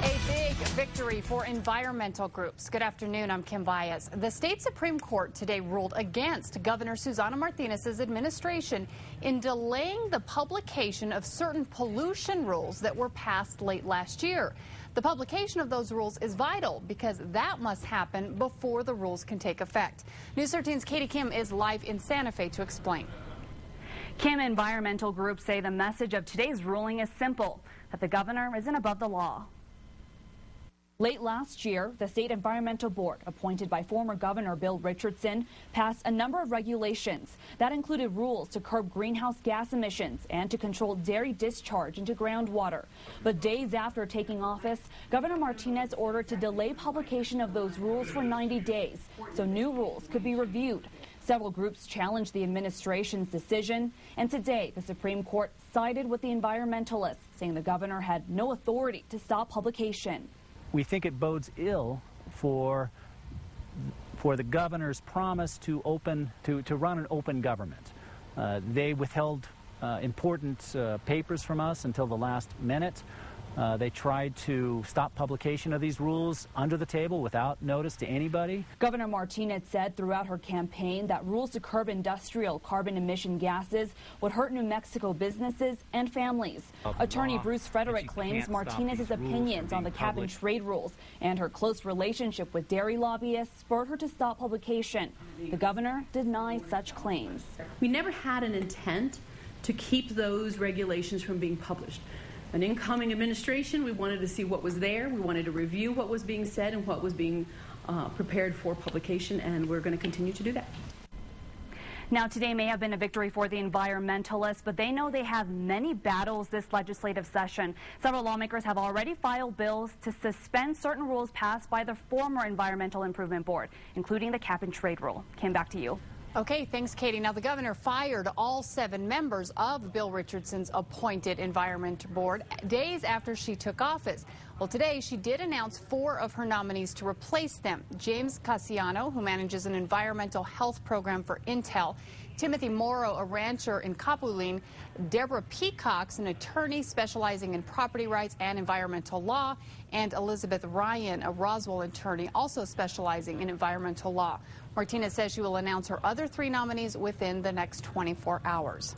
A big victory for environmental groups. Good afternoon, I'm Kim Baez. The state Supreme Court today ruled against Governor Susana Martinez's administration in delaying the publication of certain pollution rules that were passed late last year. The publication of those rules is vital because that must happen before the rules can take effect. News 13's Katie Kim is live in Santa Fe to explain. Kim, environmental groups say the message of today's ruling is simple, that the governor isn't above the law. Late last year, the State Environmental Board, appointed by former Governor Bill Richardson, passed a number of regulations that included rules to curb greenhouse gas emissions and to control dairy discharge into groundwater. But days after taking office, Governor Martinez ordered to delay publication of those rules for 90 days so new rules could be reviewed. Several groups challenged the administration's decision, and today the Supreme Court sided with the environmentalists, saying the governor had no authority to stop publication. We think it bodes ill for the governor's promise to run an open government. They withheld important papers from us until the last minute. They tried to stop publication of these rules under the table without notice to anybody. Governor Martinez said throughout her campaign that rules to curb industrial carbon emission gases would hurt New Mexico businesses and families. Attorney Bruce Frederick claims Martinez's opinions on the cap-and-trade rules and her close relationship with dairy lobbyists spurred her to stop publication. The governor denies such claims. We never had an intent to keep those regulations from being published. An incoming administration, we wanted to see what was there. We wanted to review what was being said and what was being prepared for publication, and we're going to continue to do that. Now, today may have been a victory for the environmentalists, but they know they have many battles this legislative session. Several lawmakers have already filed bills to suspend certain rules passed by the former Environmental Improvement Board, including the cap-and-trade rule. Kim, back to you. Okay, thanks, Katie. Now, the governor fired all 7 members of Bill Richardson's appointed Environment Board days after she took office. Well, today she did announce 4 of her nominees to replace them. James Casiano, who manages an environmental health program for Intel, Timothy Morrow, a rancher in Capulin, Deborah Peacocks, an attorney specializing in property rights and environmental law, and Elizabeth Ryan, a Roswell attorney also specializing in environmental law. Martinez says she will announce her other 3 nominees within the next 24 hours.